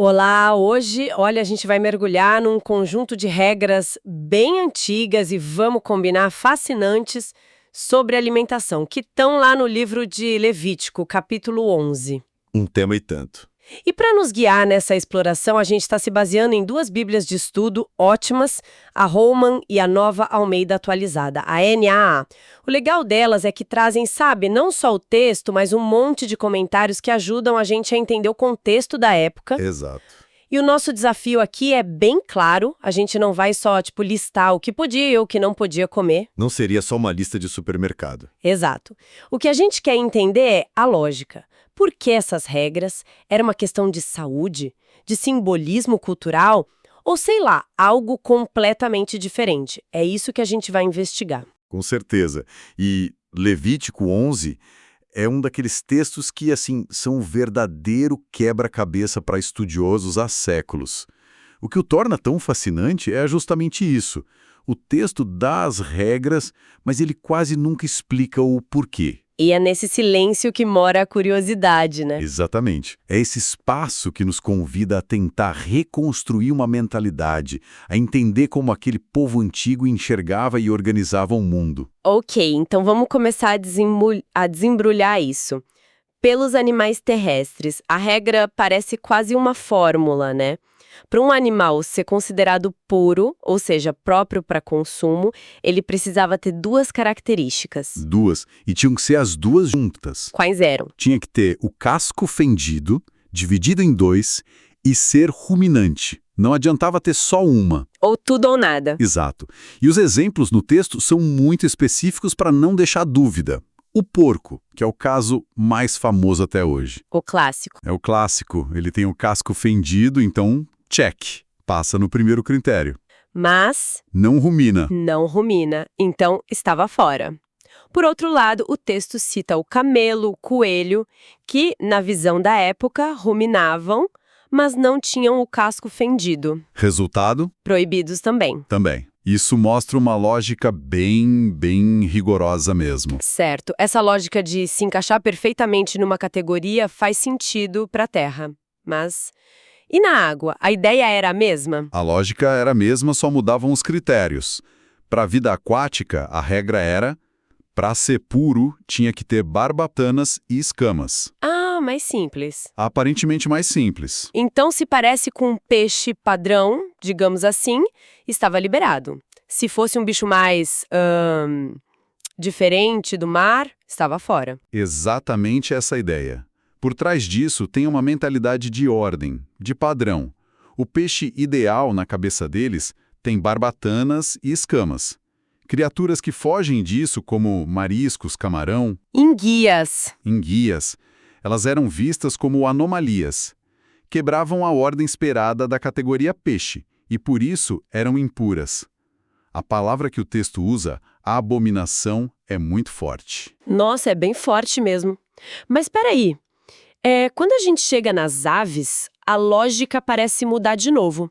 Olá, hoje, olha, a gente vai mergulhar num conjunto de regras bem antigas e vamos combinar fascinantes sobre alimentação, que estão lá no livro de Levítico, capítulo 11. Um tema e tanto. E para nos guiar nessa exploração, a gente está se baseando em duas bíblias de estudo ótimas, a Holman e a Nova Almeida Atualizada, a NAA. O legal delas é que trazem, sabe, não só o texto, mas um monte de comentários que ajudam a gente a entender o contexto da época. Exato. E o nosso desafio aqui é bem claro, a gente não vai só, listar o que podia e o que não podia comer. Não seria só uma lista de supermercado. Exato. O que a gente quer entender é a lógica. Por que essas regras? Era uma questão de saúde? De simbolismo cultural? Ou sei lá, algo completamente diferente? É isso que a gente vai investigar. Com certeza. E Levítico 11 é um daqueles textos que, assim, são um verdadeiro quebra-cabeça para estudiosos há séculos. O que o torna tão fascinante é justamente isso. O texto dá as regras, mas ele quase nunca explica o porquê. E é nesse silêncio que mora a curiosidade, né? Exatamente. É esse espaço que nos convida a tentar reconstruir uma mentalidade, a entender como aquele povo antigo enxergava e organizava o mundo. Ok, então vamos começar a desembrulhar isso. Pelos animais terrestres, a regra parece quase uma fórmula, né? Para um animal ser considerado puro, ou seja, próprio para consumo, ele precisava ter duas características. Duas, e tinham que ser as duas juntas. Quais eram? Tinha que ter o casco fendido, dividido em dois, e ser ruminante. Não adiantava ter só uma. Ou tudo ou nada. Exato. E os exemplos no texto são muito específicos para não deixar dúvida. O porco, que é o caso mais famoso até hoje. O clássico. É o clássico. Ele tem o casco fendido, então, check. Passa no primeiro critério. Mas Não rumina. não rumina, então estava fora. Por outro lado, o texto cita o camelo, o coelho, que, na visão da época, ruminavam, mas não tinham o casco fendido. Resultado? Proibidos também. Também. Isso mostra uma lógica bem rigorosa mesmo. Certo. Essa lógica de se encaixar perfeitamente numa categoria faz sentido para a Terra. Mas e na água? A ideia era a mesma? A lógica era a mesma, só mudavam os critérios. Para a vida aquática, a regra era, para ser puro, tinha que ter barbatanas e escamas. Ah, mais simples. Aparentemente mais simples. Então, se parece com um peixe padrão, digamos assim, estava liberado. Se fosse um bicho mais diferente do mar, estava fora. Exatamente essa ideia. Por trás disso tem uma mentalidade de ordem, de padrão. O peixe ideal na cabeça deles tem barbatanas e escamas. Criaturas que fogem disso, como mariscos, camarão, Enguias. enguias, elas eram vistas como anomalias. Quebravam a ordem esperada da categoria peixe e, por isso, eram impuras. A palavra que o texto usa, abominação, é muito forte. Nossa, é bem forte mesmo. Mas peraí, quando a gente chega nas aves, a lógica parece mudar de novo.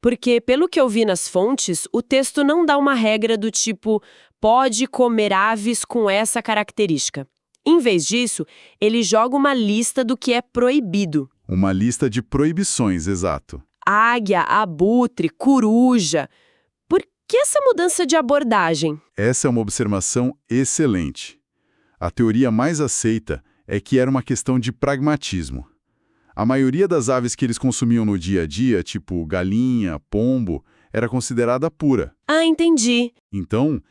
Porque, pelo que eu vi nas fontes, o texto não dá uma regra do tipo pode comer aves com essa característica. Em vez disso, ele joga uma lista do que é proibido. Uma lista de proibições, exato. Águia, abutre, coruja. Por que essa mudança de abordagem? Essa é uma observação excelente. A teoria mais aceita é que era uma questão de pragmatismo. A maioria das aves que eles consumiam no dia a dia, tipo galinha, pombo, era considerada pura. Ah, entendi. Então,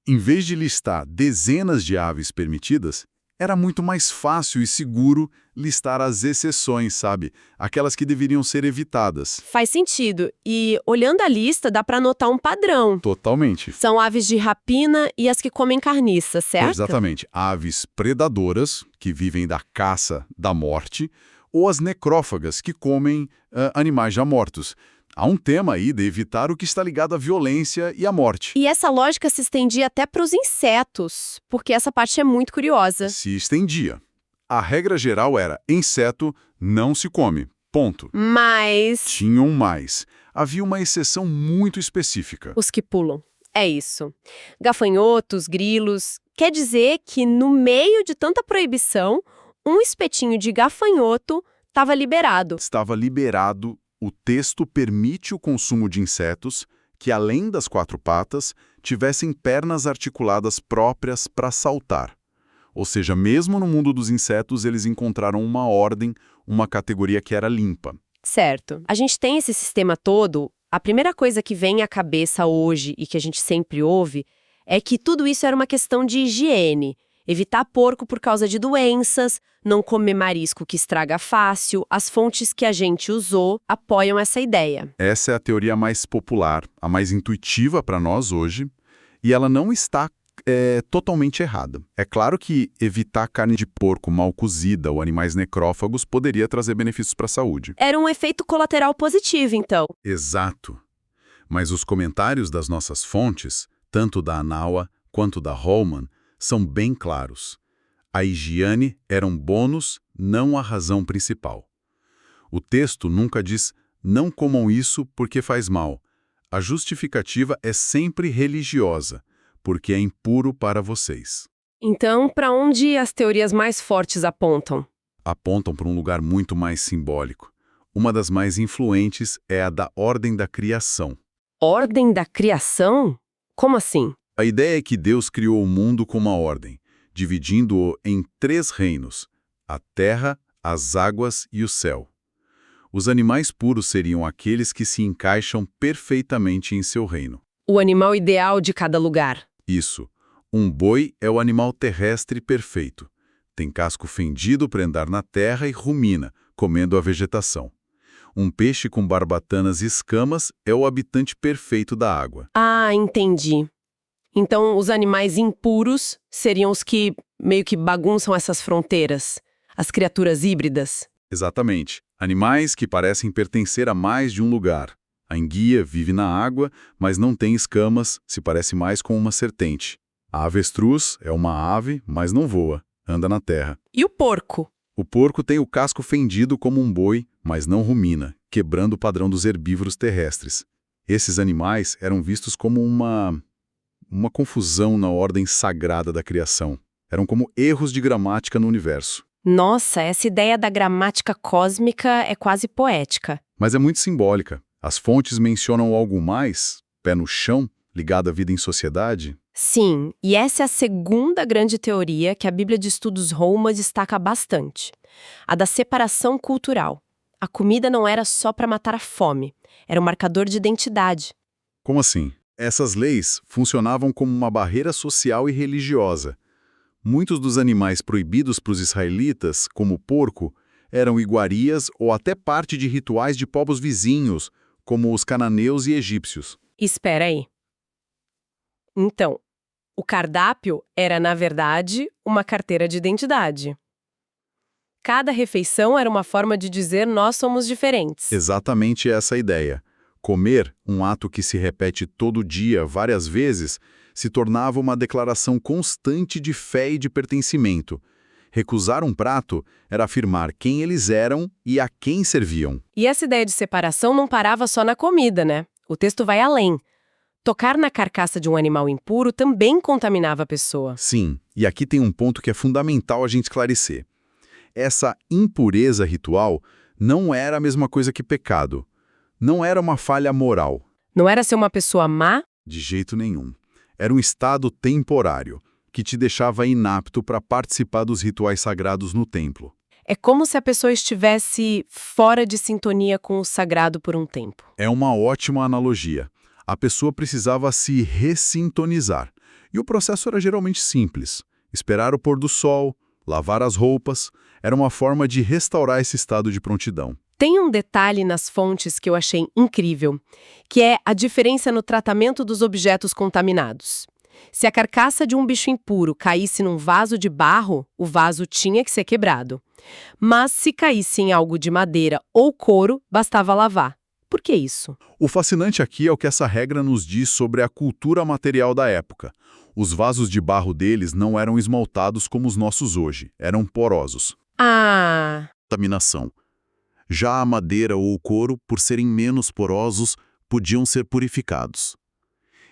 em vez de listar dezenas de aves permitidas, era muito mais fácil e seguro listar as exceções, sabe? Aquelas que deveriam ser evitadas. Faz sentido. E, olhando a lista, dá para notar um padrão. Totalmente. São aves de rapina e as que comem carniça, certo? Exatamente. Aves predadoras, que vivem da caça, da morte, ou as necrófagas, que comem animais já mortos. Há um tema aí de evitar o que está ligado à violência e à morte. E essa lógica se estendia até para os insetos, porque essa parte é muito curiosa. Se estendia. A regra geral era, inseto não se come, ponto. Mas Tinham mais. Havia uma exceção muito específica. os que pulam. É isso. Gafanhotos, grilos. Quer dizer que, no meio de tanta proibição, um espetinho de gafanhoto estava liberado. Estava liberado, o texto permite o consumo de insetos que, além das 4 patas, tivessem pernas articuladas próprias para saltar. Ou seja, mesmo no mundo dos insetos, eles encontraram uma ordem, uma categoria que era limpa. Certo. A gente tem esse sistema todo, a primeira coisa que vem à cabeça hoje e que a gente sempre ouve é que tudo isso era uma questão de higiene. Evitar porco por causa de doenças, não comer marisco que estraga fácil, as fontes que a gente usou apoiam essa ideia. Essa é a teoria mais popular, a mais intuitiva para nós hoje, e ela não está totalmente errada. É claro que evitar carne de porco mal cozida ou animais necrófagos poderia trazer benefícios para a saúde. Era um efeito colateral positivo, então. Exato. Mas os comentários das nossas fontes, tanto da Anawa quanto da Holman, são bem claros. A higiene era um bônus, não a razão principal. O texto nunca diz, não comam isso porque faz mal. A justificativa é sempre religiosa, porque é impuro para vocês. Então, para onde as teorias mais fortes apontam? Apontam para um lugar muito mais simbólico. Uma das mais influentes é a da ordem da criação. Ordem da criação? Como assim? A ideia é que Deus criou o mundo com uma ordem, dividindo-o em 3 reinos: a terra, as águas e o céu. Os animais puros seriam aqueles que se encaixam perfeitamente em seu reino. O animal ideal de cada lugar. Isso. Um boi é o animal terrestre perfeito. Tem casco fendido para andar na terra e rumina, comendo a vegetação. Um peixe com barbatanas e escamas é o habitante perfeito da água. Ah, entendi. Então, os animais impuros seriam os que meio que bagunçam essas fronteiras, as criaturas híbridas. Exatamente. Animais que parecem pertencer a mais de um lugar. A enguia vive na água, mas não tem escamas, se parece mais com uma serpente. A avestruz é uma ave, mas não voa, anda na terra. E o porco? O porco tem o casco fendido como um boi, mas não rumina, quebrando o padrão dos herbívoros terrestres. Esses animais eram vistos como uma confusão na ordem sagrada da criação. Eram como erros de gramática no universo. Nossa, essa ideia da gramática cósmica é quase poética. Mas é muito simbólica. As fontes mencionam algo mais, pé no chão, ligado à vida em sociedade? Sim, e essa é a segunda grande teoria que a Bíblia de Estudos Roma destaca bastante. A da separação cultural. A comida não era só para matar a fome, era um marcador de identidade. Como assim? Essas leis funcionavam como uma barreira social e religiosa. Muitos dos animais proibidos para os israelitas, como o porco, eram iguarias ou até parte de rituais de povos vizinhos, como os cananeus e egípcios. Espera aí. Então, o cardápio era, na verdade, uma carteira de identidade. Cada refeição era uma forma de dizer nós somos diferentes. Exatamente essa a ideia. Comer, um ato que se repete todo dia, várias vezes, se tornava uma declaração constante de fé e de pertencimento. Recusar um prato era afirmar quem eles eram e a quem serviam. E essa ideia de separação não parava só na comida, né? O texto vai além. Tocar na carcaça de um animal impuro também contaminava a pessoa. Sim, e aqui tem um ponto que é fundamental a gente esclarecer. Essa impureza ritual não era a mesma coisa que pecado. Não era uma falha moral. Não era ser uma pessoa má? De jeito nenhum. Era um estado temporário, que te deixava inapto para participar dos rituais sagrados no templo. É como se a pessoa estivesse fora de sintonia com o sagrado por um tempo. É uma ótima analogia. A pessoa precisava se ressintonizar. E o processo era geralmente simples. Esperar o pôr do sol, lavar as roupas, era uma forma de restaurar esse estado de prontidão. Tem um detalhe nas fontes que eu achei incrível, que é a diferença no tratamento dos objetos contaminados. Se a carcaça de um bicho impuro caísse num vaso de barro, o vaso tinha que ser quebrado. Mas se caísse em algo de madeira ou couro, bastava lavar. Por que isso? O fascinante aqui é o que essa regra nos diz sobre a cultura material da época. Os vasos de barro deles não eram esmaltados como os nossos hoje, eram porosos. Ah! Contaminação. Já a madeira ou o couro, por serem menos porosos, podiam ser purificados.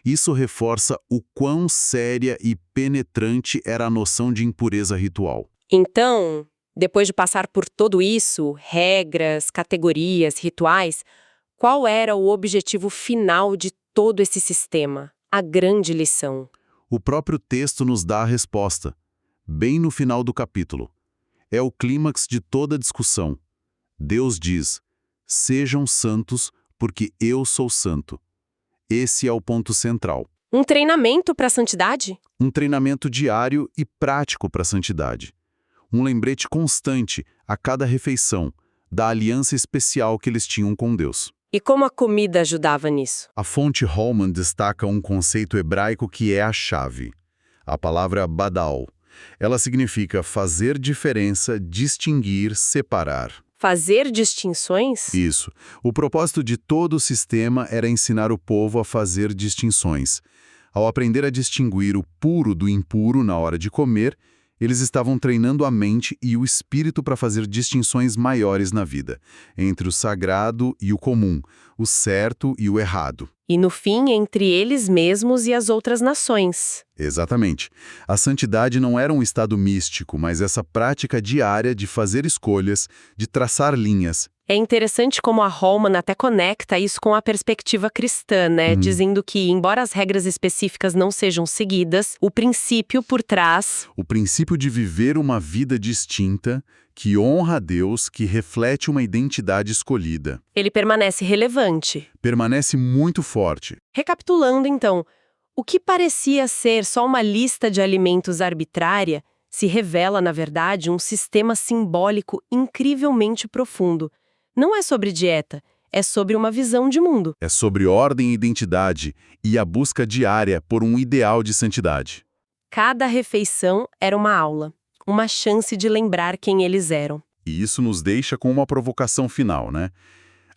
Isso reforça o quão séria e penetrante era a noção de impureza ritual. Então, Depois de passar por tudo isso, regras, categorias, rituais, qual era o objetivo final de todo esse sistema? A grande lição. O próprio texto nos dá a resposta, bem no final do capítulo. É o clímax de toda a discussão. Deus diz: sejam santos, porque eu sou santo. Esse é o ponto central. Um treinamento para a santidade? Um treinamento diário e prático para a santidade. Um lembrete constante, a cada refeição, da aliança especial que eles tinham com Deus. E como a comida ajudava nisso? A fonte Holman destaca um conceito hebraico que é a chave. A palavra badal. Ela significa fazer diferença, distinguir, separar. Fazer distinções? Isso. O propósito de todo o sistema era ensinar o povo a fazer distinções. Ao aprender a distinguir o puro do impuro na hora de comer, eles estavam treinando a mente e o espírito para fazer distinções maiores na vida, entre o sagrado e o comum, o certo e o errado. E no fim, entre eles mesmos e as outras nações. Exatamente. A santidade não era um estado místico, mas essa prática diária de fazer escolhas, de traçar linhas. É interessante como a Holman até conecta isso com a perspectiva cristã, né? Dizendo que, embora as regras específicas não sejam seguidas, o princípio por trás... O princípio de viver uma vida distinta, que honra a Deus, que reflete uma identidade escolhida. Ele permanece relevante. Permanece muito forte. Recapitulando, então, o que parecia ser só uma lista de alimentos arbitrária se revela, na verdade, um sistema simbólico incrivelmente profundo. Não é sobre dieta, é sobre uma visão de mundo. É sobre ordem e identidade e a busca diária por um ideal de santidade. Cada refeição era uma aula, uma chance de lembrar quem eles eram. E isso nos deixa com uma provocação final, né?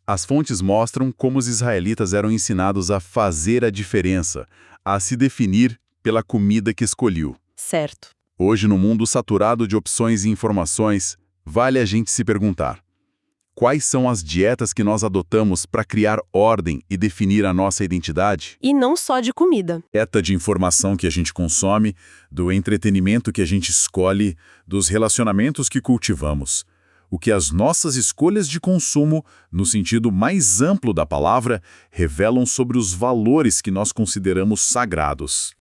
As fontes mostram como os israelitas eram ensinados a fazer a diferença, a se definir pela comida que escolheu. Certo. Hoje, no mundo saturado de opções e informações, vale a gente se perguntar: quais são as dietas que nós adotamos para criar ordem e definir a nossa identidade? E não só de comida. Dieta de informação que a gente consome, do entretenimento que a gente escolhe, dos relacionamentos que cultivamos. O que as nossas escolhas de consumo, no sentido mais amplo da palavra, revelam sobre os valores que nós consideramos sagrados.